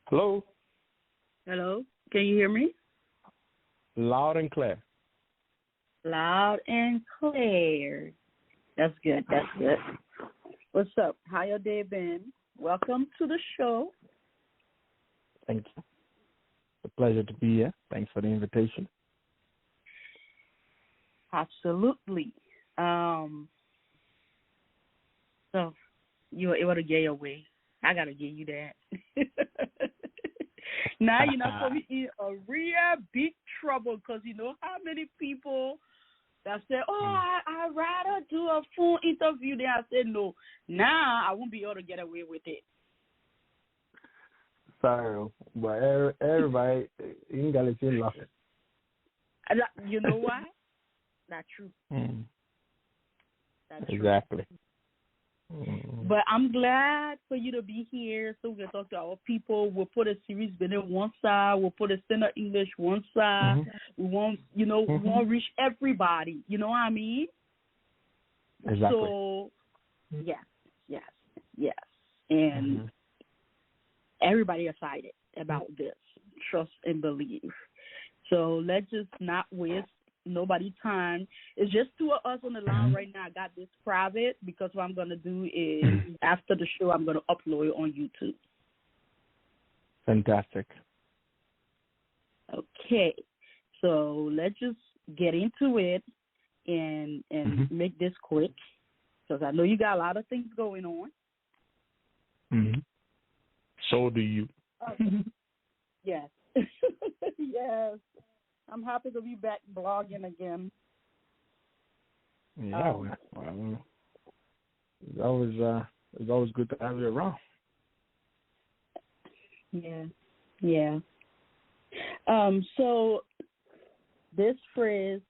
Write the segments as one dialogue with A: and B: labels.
A: Hello,
B: Hello, can you hear me?
A: loud and clear.
B: Loud and clear. That's good. That's good. What's up? How your day been? Welcome to the show.
A: Thank you. It's a pleasure to be here. Thanks for the invitation.
B: Absolutely. So you were able to get your way. I gotta give you that. Now you're not gonna be in a real big trouble because you know how many people that say, "Oh, I'd rather do a full interview." Then I said, "No, now I won't be able to get away with it."
A: Sorry, but everybody in Galicia love it.
B: You know why? That's true. That's true.
A: Exactly.
B: But I'm glad for you to be here so we can talk to our people. We'll put a series Benin one side. We'll put a standard English one side. We want, we want to reach everybody. You know what I mean?
A: Exactly.
B: So, yes. And everybody excited about this. Trust and believe. So let's just not waste nobody's time. It's just two of us on the line right now. I got this private because what I'm going to do is after the show, I'm going to upload it on YouTube.
A: Fantastic.
B: Okay. So let's just get into it and make this quick because I know you got a lot of things going on.
A: So do you.
B: Yes. Yes. I'm happy to be back blogging again.
A: Yeah, well, it's always good to have you around.
B: Yeah. So this phrase,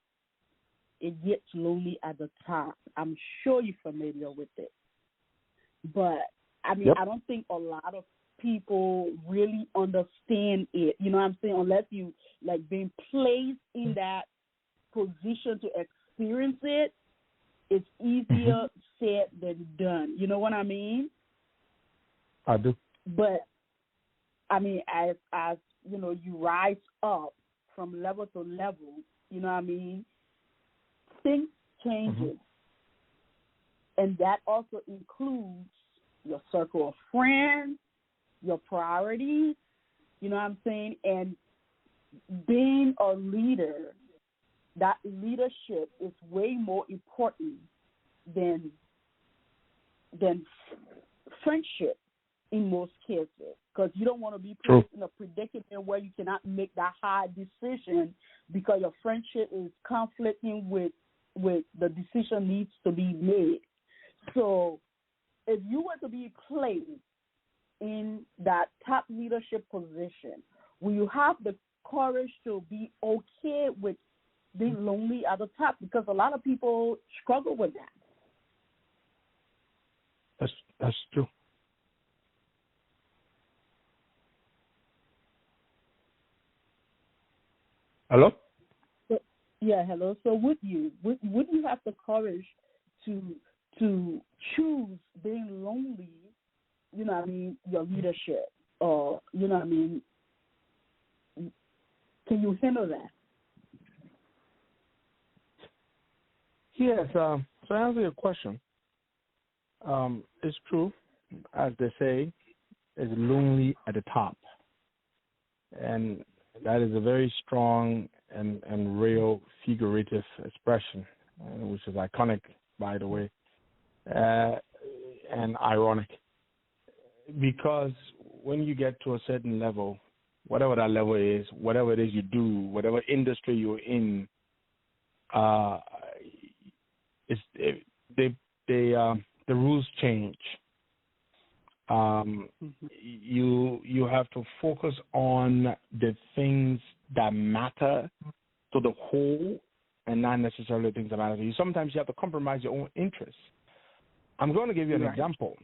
B: it gets lonely at the top. I'm sure you're familiar with it. But, I mean, I don't think a lot of people really understand it. You know what I'm saying? Unless you, like, being placed in that position to experience it, it's easier said than done. You know what I mean?
A: I do.
B: But, I mean, as you know, you rise up from level to level, you know what I mean? Things changes. And that also includes your circle of friends, your priorities, you know what I'm saying? And being a leader, that leadership is way more important than friendship in most cases, because you don't want to be placed in a predicament where you cannot make that hard decision because your friendship is conflicting with the decision needs to be made. So if you were to be placed in that top leadership position, will you have the courage to be okay with being lonely at the top? Because a lot of people struggle with that.
A: That's true. Hello?
B: Yeah, hello. So would you have the courage to choose being lonely, you know what I mean, your leadership, or, you know what I mean, can you handle that?
A: Yes, to answer your question, it's true, as they say, it's lonely at the top. And that is a very strong and real figurative expression, which is iconic, by the way, and ironic. Because when you get to a certain level, whatever that level is, whatever it is you do, whatever industry you're in, the rules change. You have to focus on the things that matter to the whole, and not necessarily things that matter to you. Sometimes you have to compromise your own interests. I'm going to give you an example,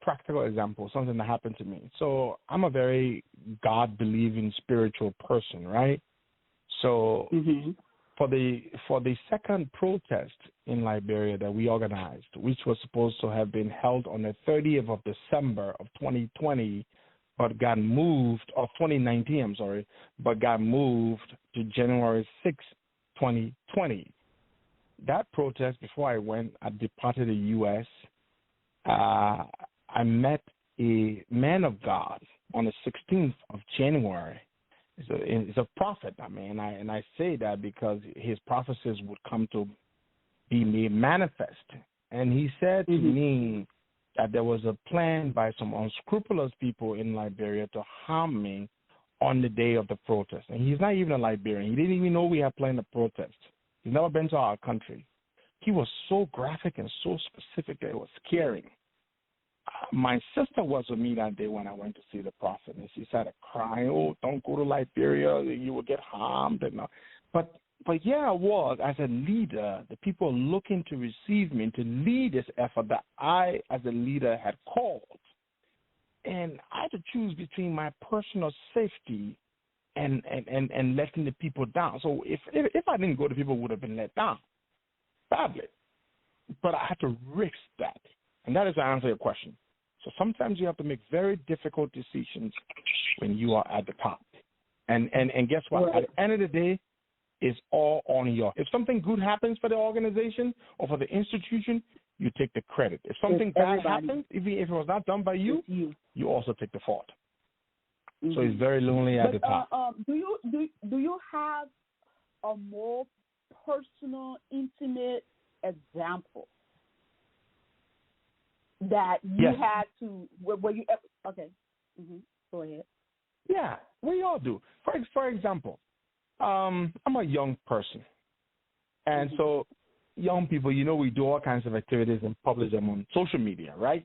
A: practical example, something that happened to me. So I'm a very God-believing spiritual person, right? So for the second protest in Liberia that we organized, which was supposed to have been held on the 30th of December of 2020, but got moved, or 2019, I'm sorry, but got moved to January 6, 2020. That protest, before I departed the U.S., I met a man of God on the 16th of January. He's a prophet, I mean, and I say that because his prophecies would come to be made manifest. And he said to me that there was a plan by some unscrupulous people in Liberia to harm me on the day of the protest. And he's not even a Liberian. He didn't even know we had planned a protest. He's never been to our country. He was so graphic and so specific that it was scary. My sister was with me that day when I went to see the prophet, and she started crying, "Oh, don't go to Liberia, you will get harmed." And but yeah, I was, as a leader, the people looking to receive me, to lead this effort that I, as a leader, had called. And I had to choose between my personal safety and letting the people down. So if I didn't go, the people would have been let down badly. But I had to risk that. And that is the answer to your question. So sometimes you have to make very difficult decisions when you are at the top. And guess what? Right. At the end of the day, it's all on you. If something good happens for the organization or for the institution, you take the credit. If something bad happens, if it was not done by you, you also take the fault. So it's very lonely at the top.
B: Do you have a more personal, intimate example that you had to where you go ahead.
A: Yeah, we all do. For example, I'm a young person, and so young people, we do all kinds of activities and publish them on social media, right?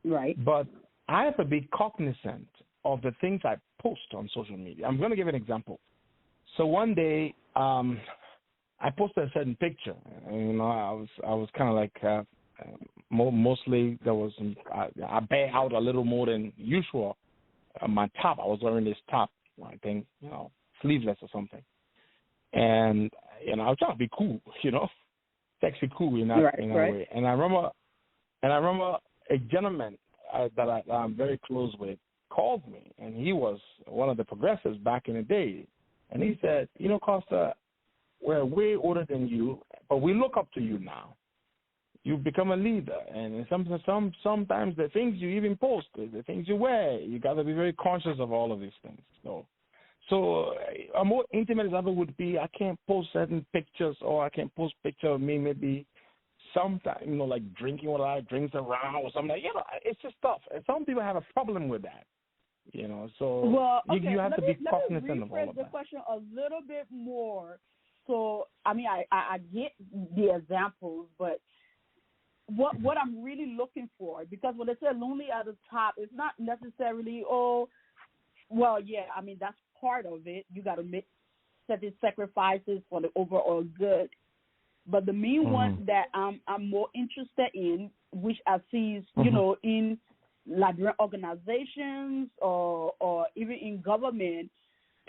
B: Right.
A: But I have to be cognizant of the things I post on social media. I'm going to give an example. So one day, I posted a certain picture. And, I was kind of like mostly there was I bare out a little more than usual. My top, I was wearing this top, I think, sleeveless or something. And I was trying to be cool, sexy cool in that way. And I remember a gentleman that I'm very close with called me, and he was one of the progressives back in the day. And he said, Costa, we're way older than you, but we look up to you now. You've become a leader, and sometimes the things you even post, the things you wear, you got to be very conscious of all of these things. So a more intimate example would be I can't post certain pictures, or I can't post picture of me maybe sometimes, like drinking what I drinks around or something. It's just stuff. And some people have a problem with that. So you have to be cognizant of all of that. Let me rephrase
B: the question a little bit more. So, I mean, I get the examples, but what I'm really looking for, because when they say lonely at the top, it's not necessarily, that's part of it. You got to make certain sacrifices for the overall good. But the main one that I'm more interested in, which I see is, in Liberian organizations or even in government,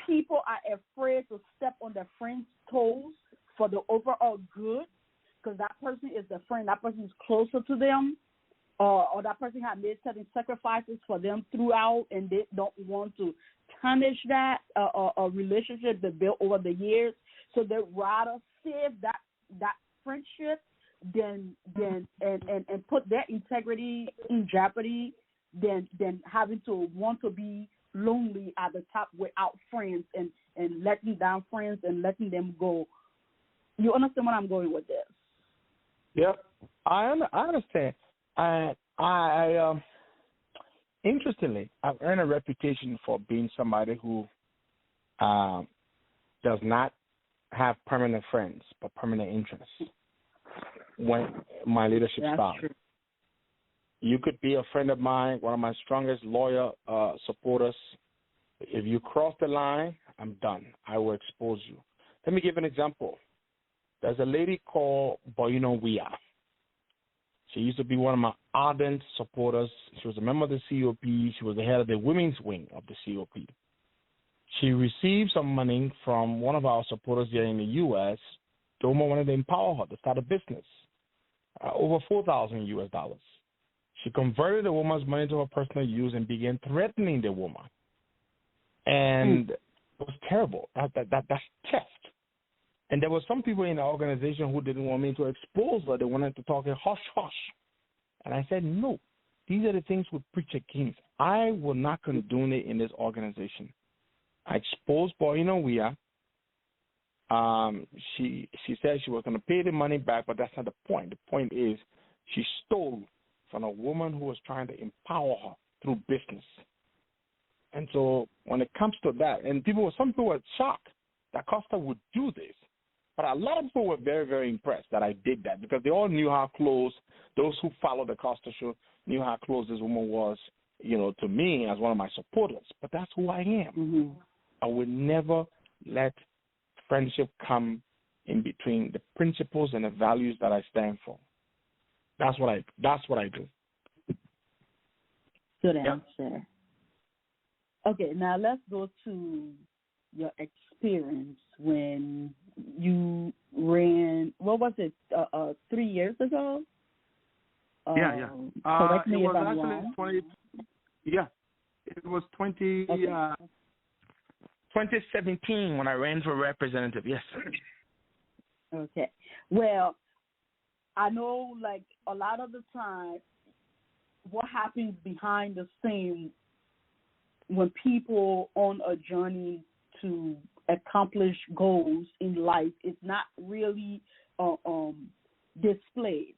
B: people are afraid to step on their friends' toes for the overall good, because that person is their friend, that person is closer to them, or that person has made certain sacrifices for them throughout, and they don't want to tarnish that a relationship they built over the years. So they'd rather save that friendship than and put their integrity in jeopardy than having to want to be lonely at the top without friends and letting down friends and letting them go. You understand where I'm going with this?
A: Yep, I understand. I interestingly, I've earned a reputation for being somebody who does not have permanent friends but permanent interests when my leadership style.
B: True.
A: You could be a friend of mine, one of my strongest loyal supporters. If you cross the line, I'm done. I will expose you. Let me give an example. There's a lady called Boyino Wia. She used to be one of my ardent supporters. She was a member of the COP. She was the head of the women's wing of the COP. She received some money from one of our supporters here in the U.S. Doma wanted to empower her to start a business, over $4,000 US. She converted the woman's money to her personal use and began threatening the woman. And it was terrible. That's theft. And there were some people in the organization who didn't want me to expose her. They wanted to talk in hush, hush. And I said, no, these are the things we preach against. I will not condone it in this organization. I exposed Paulina Weah. She said she was going to pay the money back, but that's not the point. The point is she stole from a woman who was trying to empower her through business. And so when it comes to that, and some people were shocked that Costa would do this. But a lot of people were very, very impressed that I did that because they all knew how close, those who followed the Costa show knew how close this woman was, to me as one of my supporters. But that's who I am.
B: Mm-hmm.
A: I would never let friendship come in between the principles and the values that I stand for. That's what I do.
B: Good answer. Okay, now let's go to your experience when you ran. What was it? 3 years ago?
A: Yeah.
B: Correct me if I'm
A: actually
B: wrong.
A: 20. Yeah, it was 20.
B: Okay.
A: 2017 when I ran for representative. Yes.
B: Okay. Well, I know, like, a lot of the time, what happens behind the scenes when people on a journey to accomplish goals in life is not really displayed.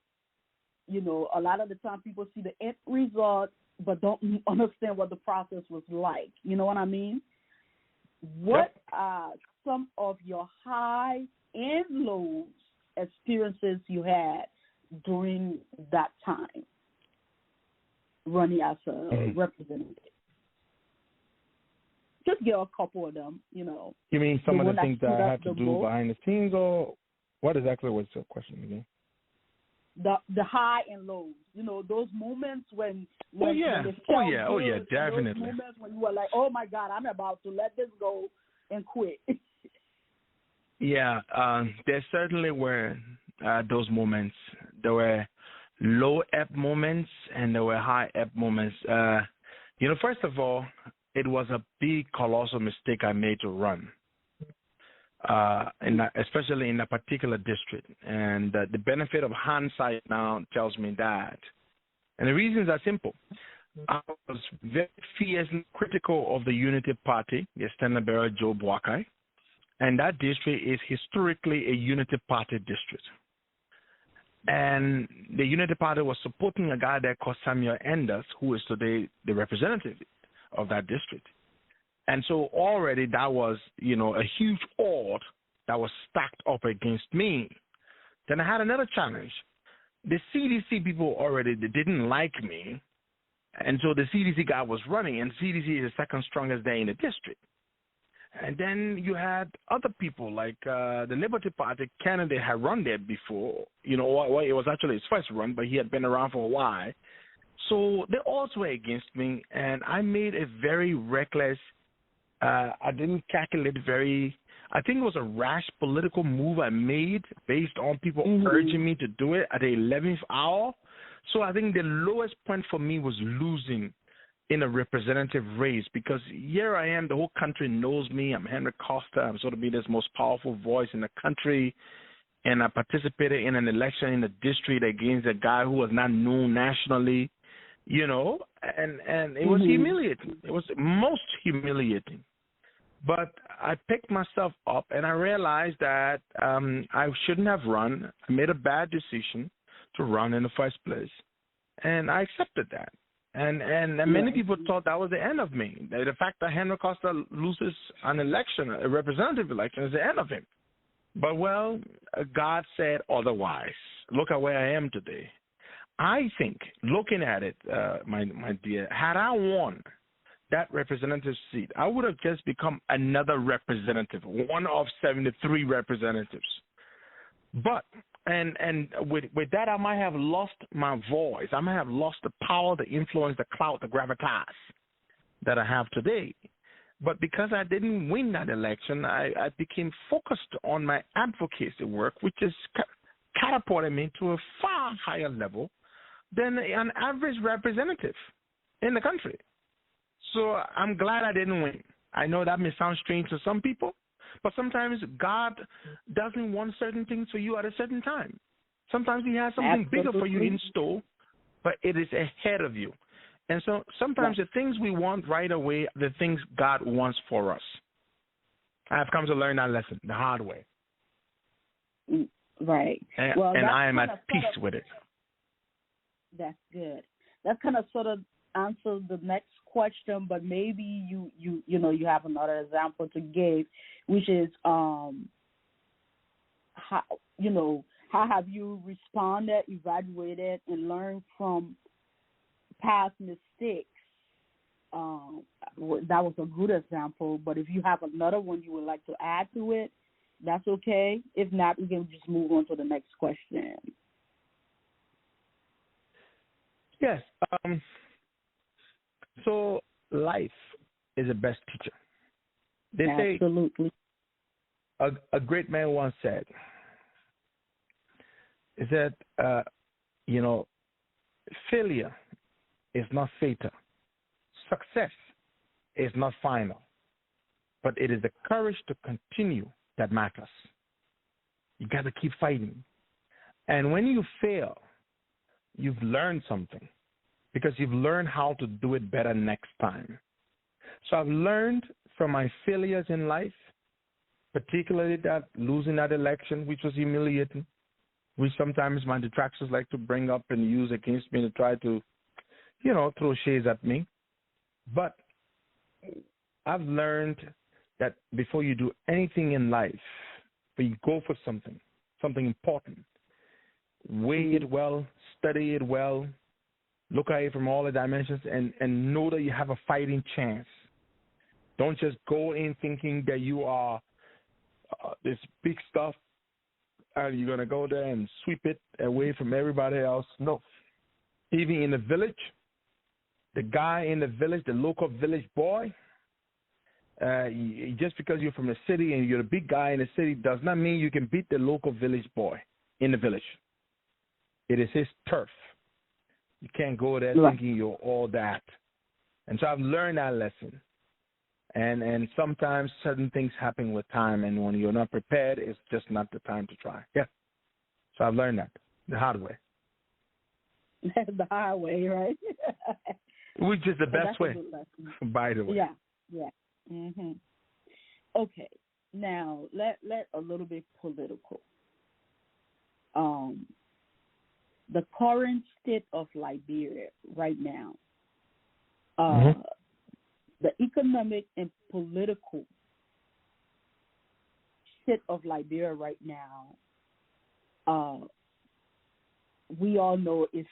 B: A lot of the time people see the end result but don't understand what the process was like. You know what I mean? What are some of your high and lows experiences you had during that time running as a representative? Just get a couple of them, You
A: mean some of the things that I had to do behind the scenes, or what exactly was your question again?
B: The high and lows, those moments when
A: Oh yeah, definitely.
B: Those moments when you were like, oh my God, I'm about to let this go and quit.
A: Yeah, there certainly were those moments. There were low ebb moments and there were high ebb moments. First of all, it was a big, colossal mistake I made to run, especially in a particular district. And the benefit of hindsight now tells me that. And the reasons are simple. I was very fiercely critical of the Unity Party, the Standard Bearer Joe Boakai, and that district is historically a Unity Party district. And the Unity Party was supporting a guy there called Samuel Enders, who is today the representative of that district. And so already that was, a huge odd that was stacked up against me. Then I had another challenge. The CDC people already they didn't like me, and so the CDC guy was running, and CDC is the second strongest there in the district. And then you had other people like the Liberty Party candidate had run there before. It was actually his first run, but he had been around for a while. So the odds were against me, and I made a very reckless, I didn't calculate I think it was a rash political move I made based on people urging me to do it at the 11th hour. So I think the lowest point for me was losing in a representative race because here I am, the whole country knows me. I'm Henry Costa. I'm sort of be this most powerful voice in the country. And I participated in an election in the district against a guy who was not known nationally, and it was humiliating. It was most humiliating. But I picked myself up and I realized that I shouldn't have run. I made a bad decision to run in the first place. And I accepted that. And many people thought that was the end of me. The fact that Henry Costa loses an election, a representative election, is the end of him. But, God said otherwise. Look at where I am today. I think, looking at it, my dear, had I won that representative seat, I would have just become another representative, one of 73 representatives. But and with that, I might have lost my voice. I might have lost the power, the influence, the clout, the gravitas that I have today. But because I didn't win that election, I became focused on my advocacy work, which has catapulted me to a far higher level than an average representative in the country. So I'm glad I didn't win. I know that may sound strange to some people, but sometimes God doesn't want certain things for you at a certain time. Sometimes he has something bigger for you in store, but it is ahead of you. And so sometimes the things we want right away, the things God wants for us. I've come to learn that lesson the hard way.
B: Right.
A: And I am at peace with it.
B: That's good. That kind of sort of answers the next question, but maybe you have another example to give, which is how have you responded, evaluated, and learned from past mistakes? That was a good example, but if you have another one you would like to add to it, that's okay. If not, we can just move on to the next question.
A: Yes. So life is the best teacher. They
B: Absolutely.
A: say, a great man once said, he said, failure is not fatal. Success is not final. But it is the courage to continue that matters. You got to keep fighting. And when you fail, you've learned something because you've learned how to do it better next time. So I've learned from my failures in life, particularly that losing that election, which was humiliating, which sometimes my detractors like to bring up and use against me to try to, throw shades at me. But I've learned that before you do anything in life, when you go for something important, weigh it well, study it well, look at it from all the dimensions, and know that you have a fighting chance. Don't just go in thinking that you are this big stuff and you're going to go there and sweep it away from everybody else. No. Even in the village, the guy in the village, the local village boy, just because you're from the city and you're the big guy in the city does not mean you can beat the local village boy in the village. It is his turf. You can't go there thinking you're all that. And so I've learned that lesson. And sometimes certain things happen with time, and when you're not prepared, it's just not the time to try. Yeah. So I've learned that the hard way.
B: The hard way, right?
A: Which is the best way, by the way.
B: Yeah. Mm-hmm. Okay. Now, let a little bit political. The current state of Liberia right now, the economic and political state of Liberia right now, we all know is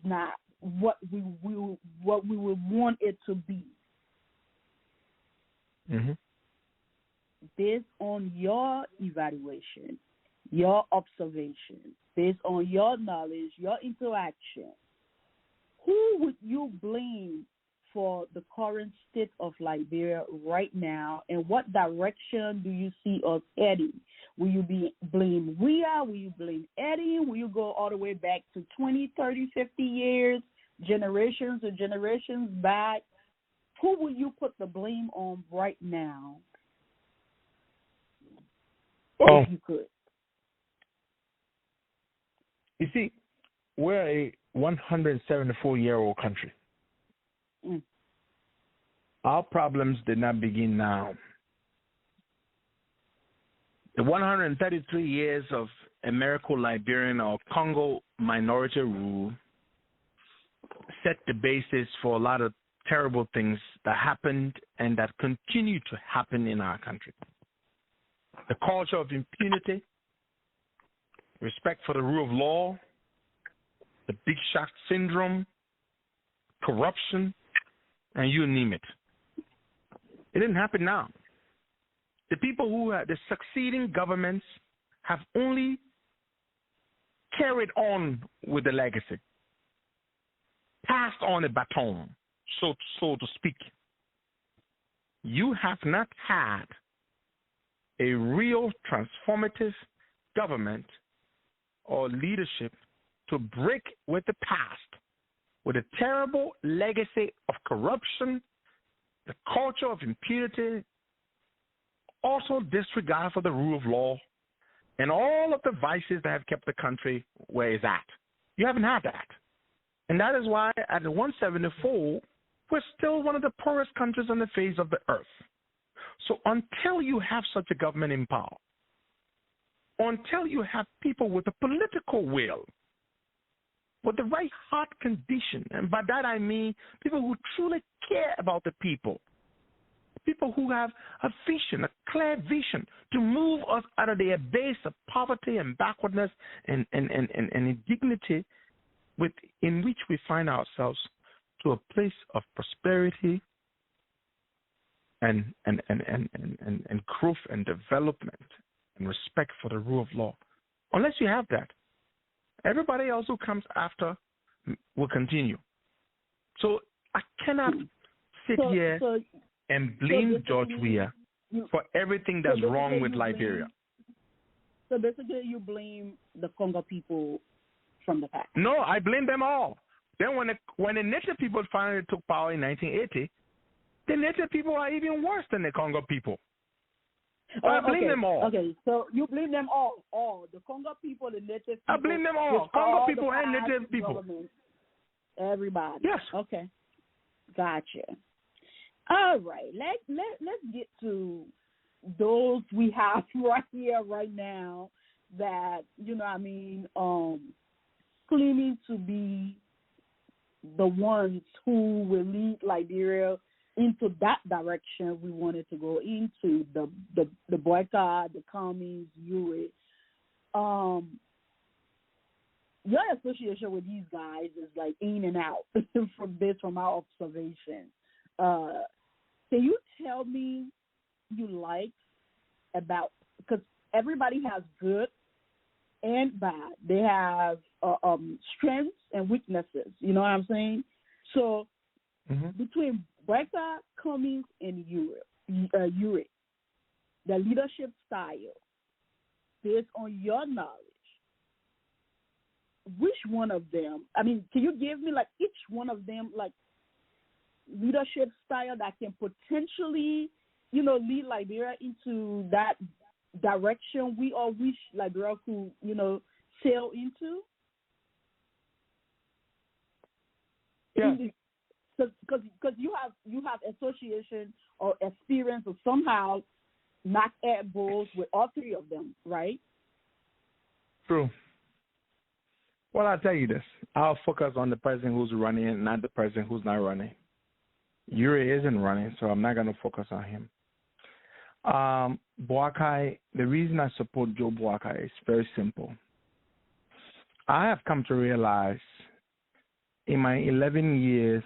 B: not what we would want it to be.
A: Mm-hmm.
B: Based on your evaluation, your observation, based on your knowledge, your interaction, who would you blame for the current state of Liberia right now, and what direction do you see us heading? Will you blame WIA? Will you blame Eddie? Will you go all the way back to 20, 30, 50 years, generations and generations back? Who will you put the blame on right now, if you could?
A: You see, we're a 174-year-old country. Our problems did not begin now. The 133 years of Americo-Liberian or Congo minority rule set the basis for a lot of terrible things that happened and that continue to happen in our country. The culture of impunity, respect for the rule of law, the big shot syndrome, corruption, and you name it. It didn't happen now. The people who had the succeeding governments have only carried on with the legacy, passed on a baton, so to speak. You have not had a real transformative government or leadership to break with the past, with a terrible legacy of corruption, the culture of impunity, also disregard for the rule of law, and all of the vices that have kept the country where it's at. You haven't had that. And that is why at 174, we're still one of the poorest countries on the face of the earth. So until you have such a government in power, until you have people with a political will, with the right heart condition, and by that I mean people who truly care about the people who have a vision, a clear vision to move us out of the abyss of poverty and backwardness and indignity in which we find ourselves, to a place of prosperity and growth and development and respect for the rule of law. Unless you have that, everybody else who comes after will continue. So I cannot sit here and blame George Weah for everything that's wrong with Liberia.
B: So basically you blame the Congo people from the past.
A: No, I blame them all. Then when the native people finally took power in 1980, the native people are even worse than the Congo people. I blame them all.
B: Okay, so you blame them all. The Congo people, the native people.
A: I blame them all. Congo people and native people.
B: Everybody.
A: Yes.
B: Okay. Gotcha. All right. Let's get to those we have right here, right now, that, claiming to be the ones who will lead Liberia into that direction we wanted to go into, the boycott, the commies, URE. Your association with these guys is like in and out from our observation. Can you tell me about, because everybody has good and bad. They have strengths and weaknesses. You know what I'm saying? So between Boycott, Cummings, and URE, the leadership style, based on your knowledge, which one of them, can you give me each one of them leadership style that can potentially, lead Liberia into that direction we all wish Liberia could, sail into?
A: Yeah.
B: Because you have association or experience of somehow knock at bulls with all three of them, right?
A: True. Well, I'll tell you this. I'll focus on the person who's running and not the person who's not running. Yuri isn't running, so I'm not going to focus on him. Boakai, the reason I support Joe Boakai is very simple. I have come to realize in my 11 years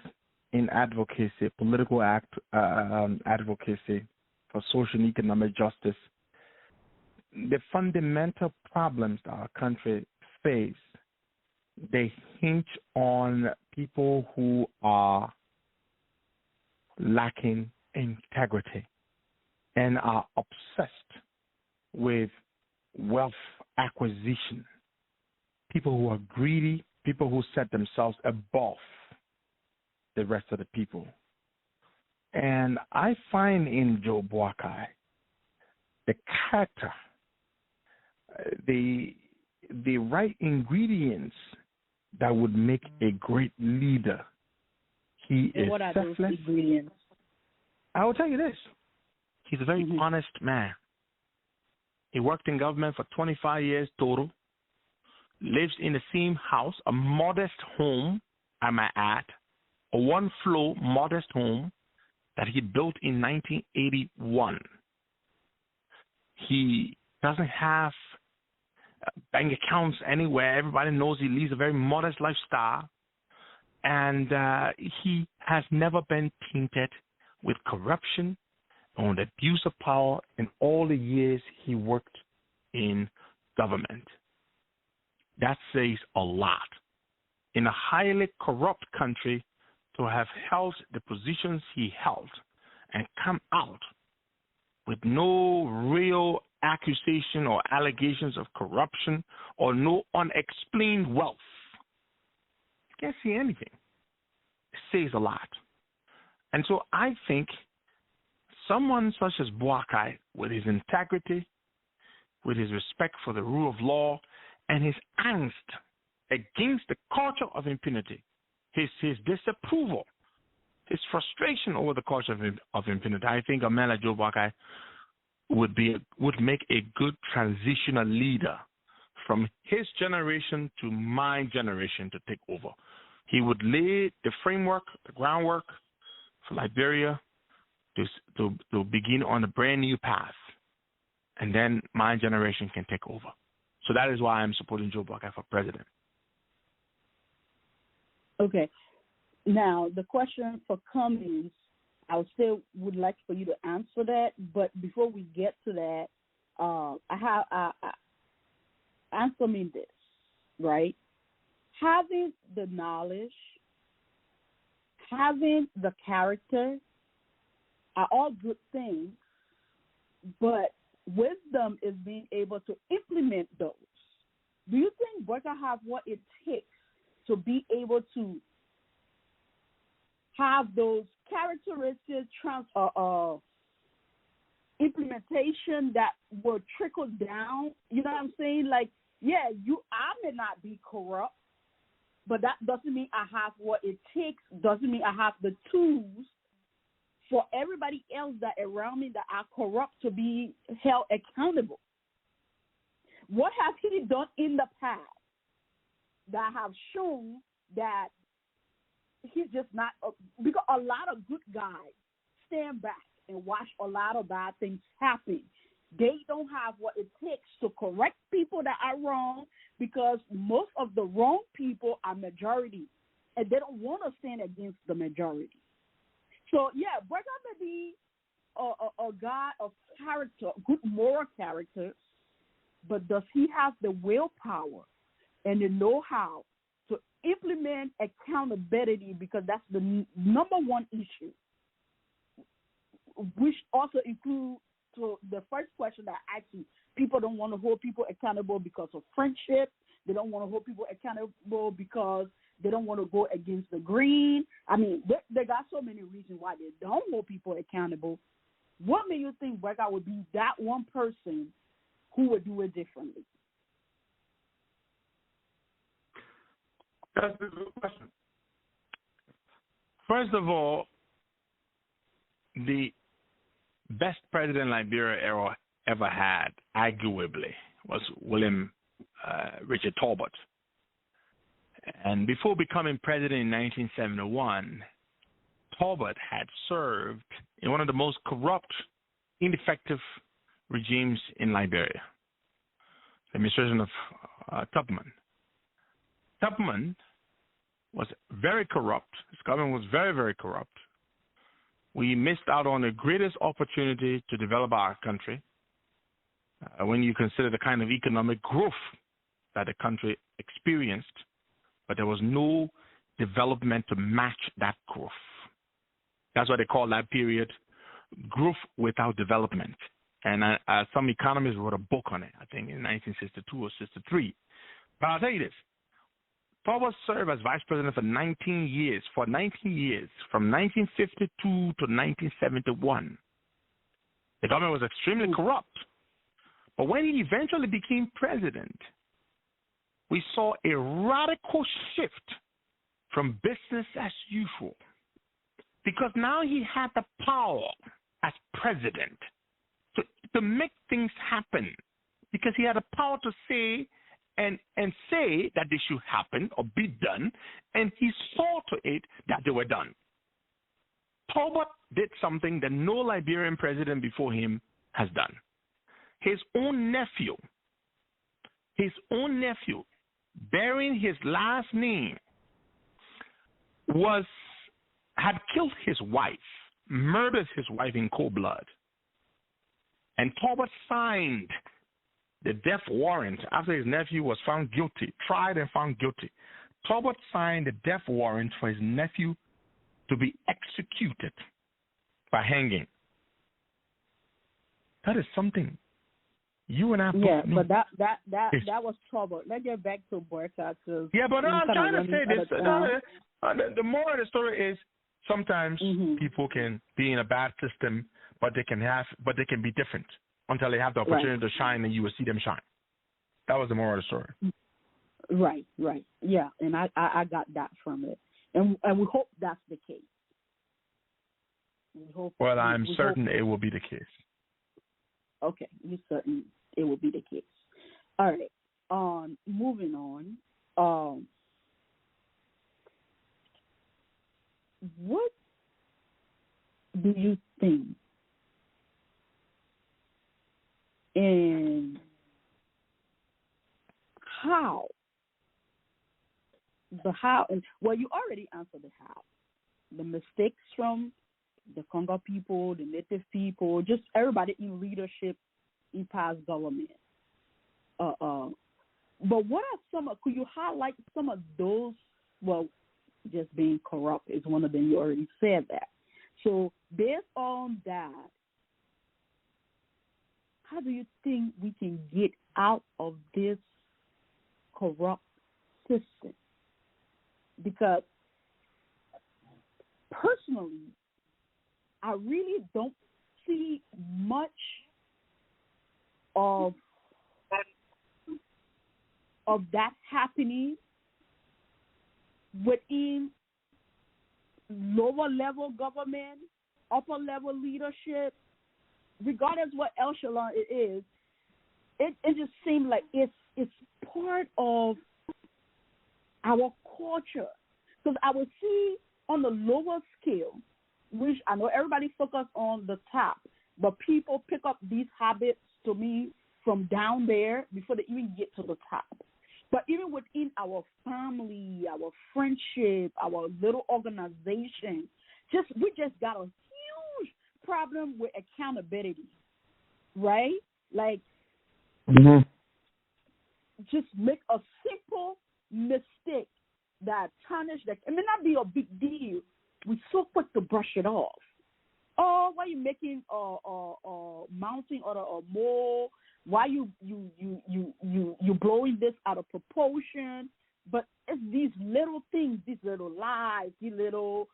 A: in advocacy, political advocacy for social and economic justice, the fundamental problems that our country face, they hinge on people who are lacking integrity and are obsessed with wealth acquisition. People who are greedy, people who set themselves above the rest of the people. And I find in Joe Boakai the character, the right ingredients that would make a great leader. He is
B: what are
A: selfless.
B: Those ingredients?
A: I will tell you this. He's a very honest man. He worked in government for 25 years total, lives in the same house, a modest home, I might add, a one-floor modest home that he built in 1981. He doesn't have bank accounts anywhere. Everybody knows he leads a very modest lifestyle. And he has never been tainted with corruption or the abuse of power in all the years he worked in government. That says a lot. In a highly corrupt country, to have held the positions he held and come out with no real accusation or allegations of corruption or no unexplained wealth can't see anything. It says a lot. And so I think someone such as Boakai, with his integrity, with his respect for the rule of law, and his angst against the culture of impunity, his disapproval, his frustration over the culture of impunity, I think a man like Joe Boakai would make a good transitional leader from his generation to my generation to take over. He would lay the framework, the groundwork for Liberia to begin on a brand new path, and then my generation can take over. So that is why I'm supporting Joe Boakai for president.
B: Okay. Now, the question for Cummings, I still would like for you to answer that, but before we get to that, answer me this, right? Having the knowledge, having the character are all good things, but wisdom is being able to implement those. Do you think Boakai have what it takes to be able to have those characteristics, implementation that will trickle down? You know what I'm saying? Like, yeah, I may not be corrupt, but that doesn't mean I have what it takes, doesn't mean I have the tools for everybody else that around me that are corrupt to be held accountable. What has he done in the past that have shown that he's just not, because a lot of good guys stand back and watch a lot of bad things happen. They don't have what it takes to correct people that are wrong, because most of the wrong people are majority, and they don't want to stand against the majority. So, yeah, Boakai may be a guy of character, good moral character, but does he have the willpower and the know-how to implement accountability? Because that's the number one issue, which also includes, so the first question that I asked you, people don't want to hold people accountable because of friendship. They don't want to hold people accountable because they don't want to go against the green. I mean, they got so many reasons why they don't hold people accountable. What made you think Boakai would be that one person who would do it differently?
A: That's a good question. First of all, the best president Liberia ever had, arguably, was William Richard Talbot. And before becoming president in 1971, Talbot had served in one of the most corrupt, ineffective regimes in Liberia, the administration of Tubman. Tubman was very corrupt. His government was very, very corrupt. We missed out on the greatest opportunity to develop our country when you consider the kind of economic growth that the country experienced, but there was no development to match that growth. That's why they call that period growth without development. And some economists wrote a book on it, I think, in 1962 or 63. But I'll tell you this. Talbot served as vice president for 19 years, from 1952 to 1971. The government was extremely corrupt. But when he eventually became president, we saw a radical shift from business as usual, because now he had the power as president to make things happen, because he had the power to say and say that they should happen or be done, and he saw to it that they were done. Talbot did something that no Liberian president before him has done. His own nephew, bearing his last name, had killed his wife, murdered his wife in cold blood. And Talbot signed the death warrant after his nephew was found guilty, tried and found guilty. Talbot signed the death warrant for his nephew to be executed by hanging. That is something You and I both
B: Yeah,
A: knew.
B: but that was trouble. Let's get back to boycott.
A: Yeah, but no, I'm trying to say this. The moral of the story is sometimes people can be in a bad system, but they can be different until they have the opportunity to shine, and you will see them shine. That was the moral of the story.
B: Right. Yeah, and I got that from it, and we hope that's the case.
A: I'm certain it will be the case.
B: Okay, you're certain it will be the case. All right. Moving on. What do you think? And how? The how, and well, you already answered the how. The mistakes from the Congo people, the native people, just everybody in leadership in past government. But what are could you highlight some of those? Well, just being corrupt is one of them. You already said that. So based on that, how do you think we can get out of this corrupt system? Because personally, I really don't see much of that happening within lower level government, upper level leadership, regardless what echelon it is. It just seems like it's part of our culture. Because I would see on the lower scale, which I know everybody focus on the top, but people pick up these habits to me from down there before they even get to the top. But even within our family, our friendship, our little organization, we just got a huge problem with accountability, right? Like, just make a simple mistake that tarnish that. It may not be a big deal. We're so quick to brush it off. Oh, why you making a mountain or a mole? Why you blowing this out of proportion? But it's these little things, these little lies, these little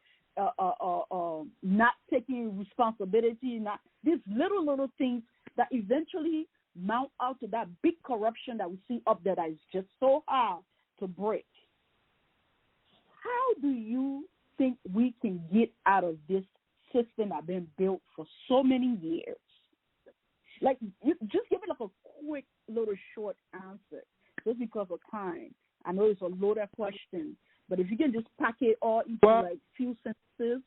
B: not taking responsibility, these little things that eventually mount out to that big corruption that we see up there that is just so hard to break. How do you think we can get out of this system that's been built for so many years? Like, you just give it like a quick little short answer, just because of time. I know it's a loaded question, but if you can just pack it all into like few sentences.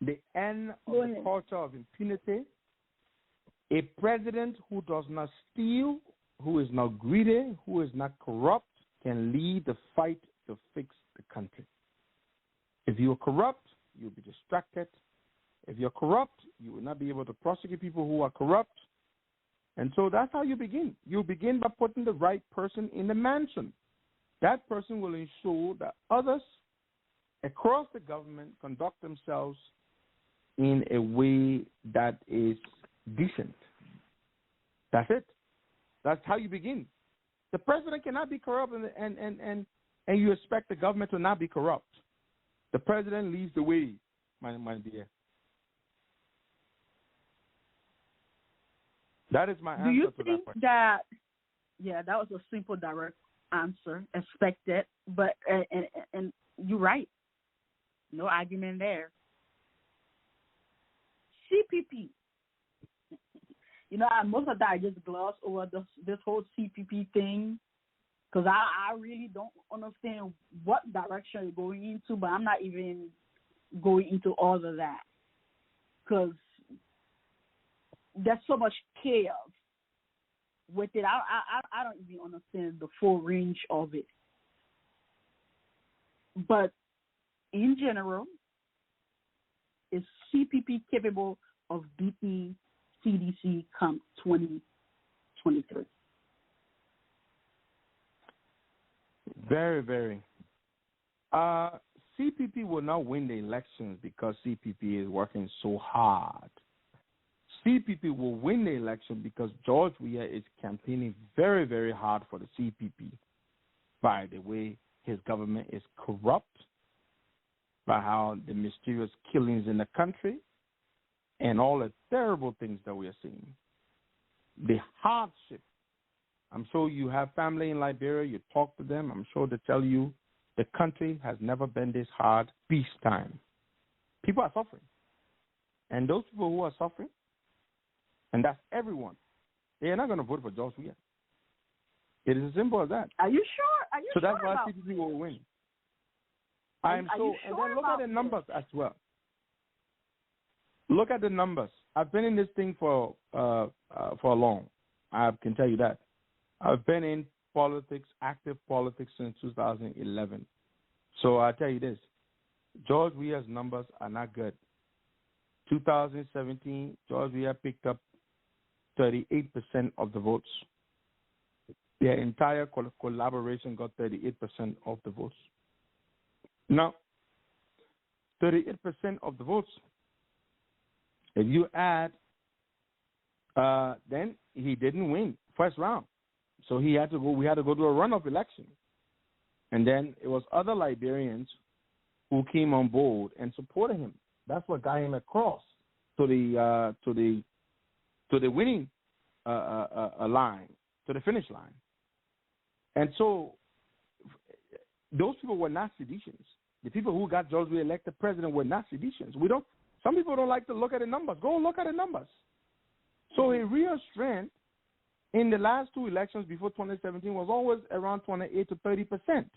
A: The end of the culture of impunity. A president who does not steal, who is not greedy, who is not corrupt, can lead the fight to fix the country. If you are corrupt, you'll be distracted. If you're corrupt, you will not be able to prosecute people who are corrupt. And so that's how you begin. You begin by putting the right person in the mansion. That person will ensure that others across the government conduct themselves in a way that is decent. That's it. That's how you begin. The president cannot be corrupt, and you expect the government to not be corrupt. The president leads the way, my dear. That is my answer to that question. Do you think
B: that? Yeah, that was a simple, direct answer, expected. But and you're right. No argument there. CPP. You know, most of that I just gloss over this whole CPP thing because I really don't understand what direction it's going into, but I'm not even going into all of that because there's so much chaos with it. I don't even understand the full range of it. But in general, is CPP capable of beating CDC come 2023?
A: Very, very. CPP will not win the elections because CPP is working so hard. CPP will win the election because George Weah is campaigning very, very hard for the CPP. By the way, his government is corrupt, by how the mysterious killings in the country, and all the terrible things that we are seeing. The hardship. I'm sure you have family in Liberia, you talk to them, I'm sure they tell you the country has never been this hard peacetime. People are suffering. And those people who are suffering, and that's everyone, they are not going to vote for George Weah. It is as simple as that.
B: Are you sure? Are you
A: so
B: sure
A: that's why
B: about
A: CPP will win.
B: Are
A: And
B: you
A: then
B: sure
A: look at the numbers as well. Look at the numbers. I've been in this thing for long. I can tell you that. I've been in politics, active politics, since 2011. So I tell you this: George Weah's numbers are not good. 2017, George Weah picked up 38% of the votes. Their entire collaboration got 38% of the votes. Now, 38% of the votes. If you add, then he didn't win first round, so he had to go. We had to go to a runoff election, and then it was other Liberians who came on board and supported him. That's what got him across to the winning line, to the finish line. And so those people were not seditionists. The people who got George Weah elected president were not seditionists. Some people don't like to look at the numbers. Go look at the numbers. So his real strength in the last two elections before 2017 was always around 28 to 30%.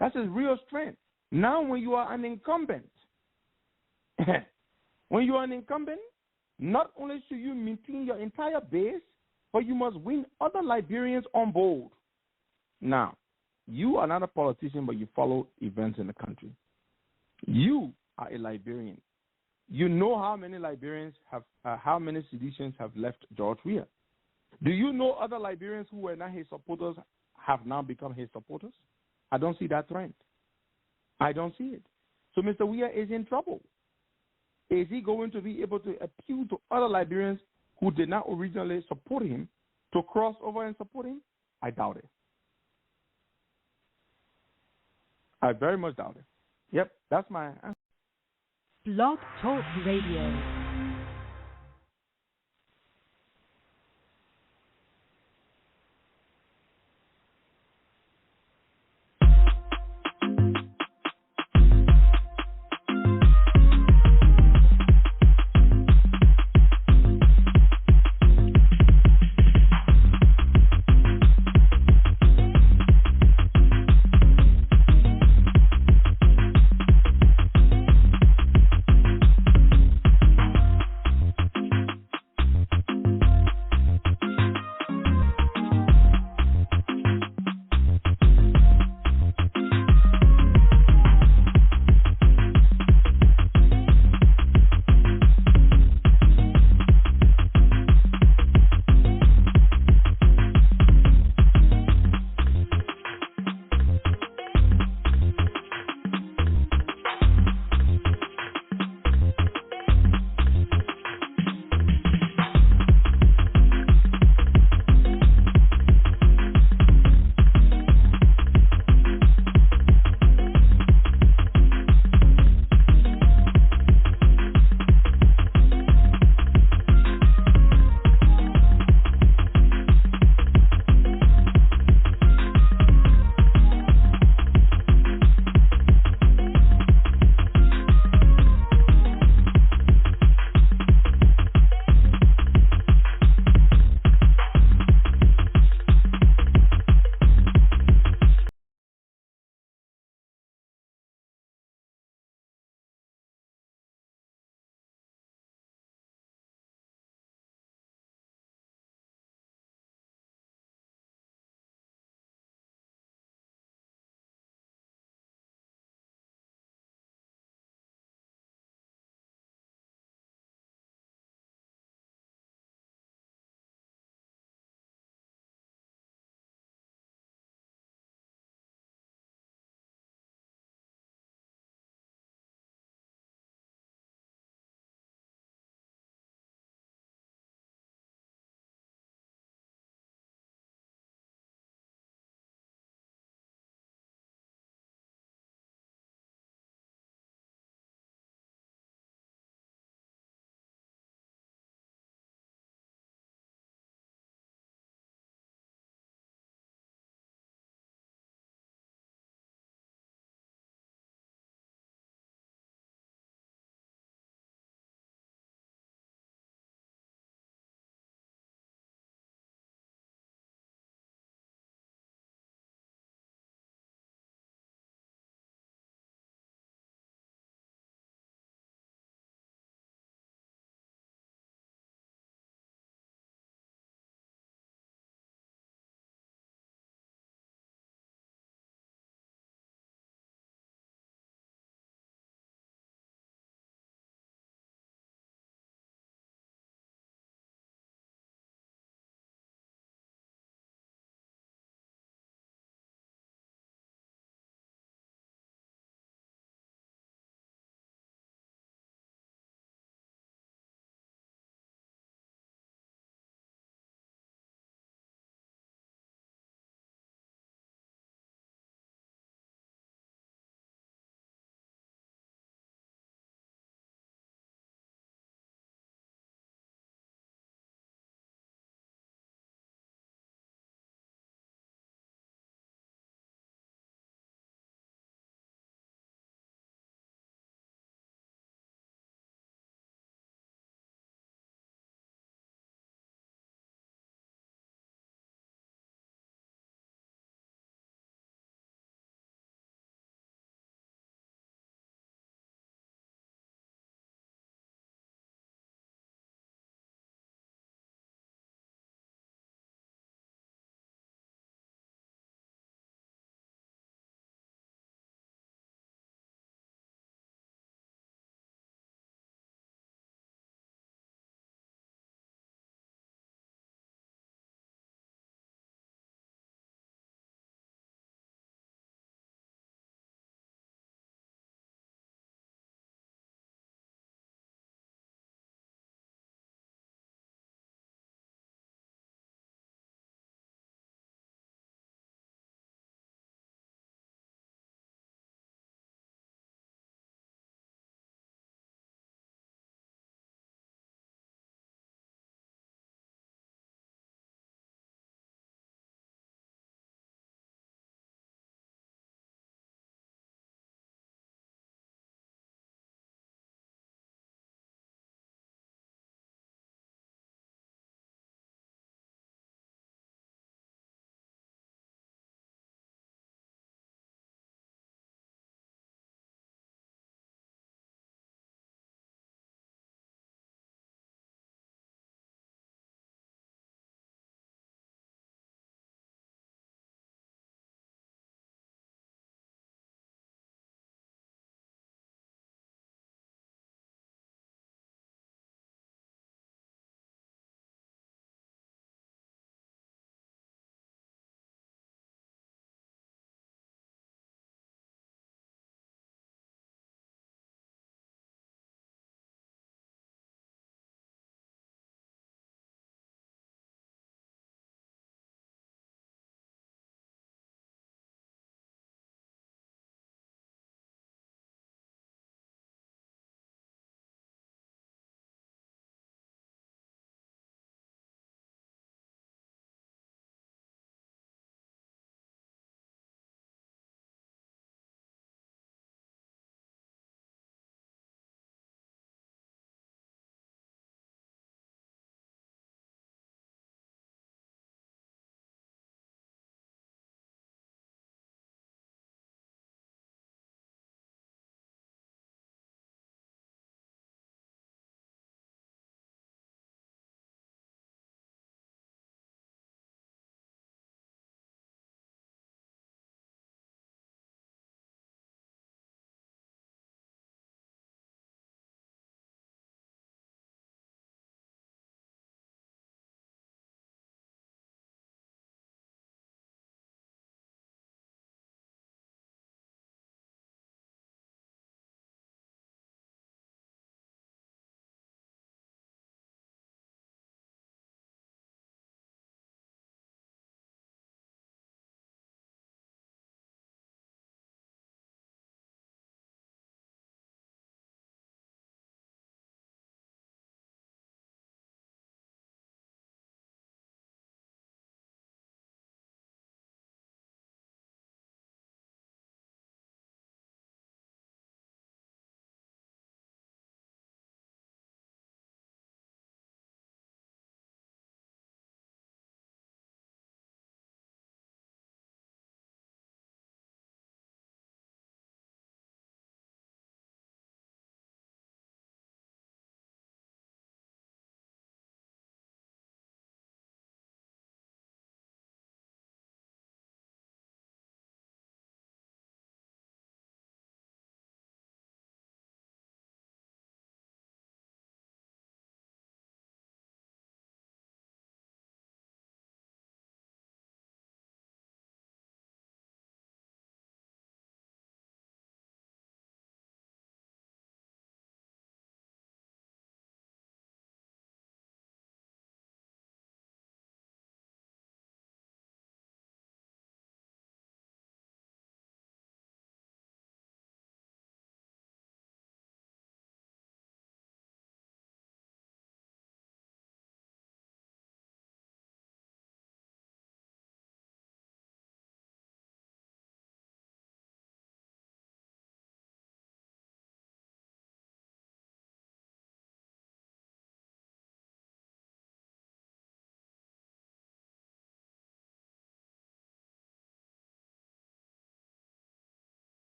A: That's his real strength. Now when you are an incumbent, not only should you maintain your entire base, but you must win other Liberians on board. Now, you are not a politician, but you follow events in the country. You are a Liberian. You know how many Liberians how many seditionists have left George Weah. Do you know other Liberians who were not his supporters have now become his supporters? I don't see that trend. I don't see it. So Mr. Weah is in trouble. Is he going to be able to appeal to other Liberians who did not originally support him to cross over and support him? I doubt it. I very much doubt it. Yep, that's my answer.
C: Blog Talk Radio.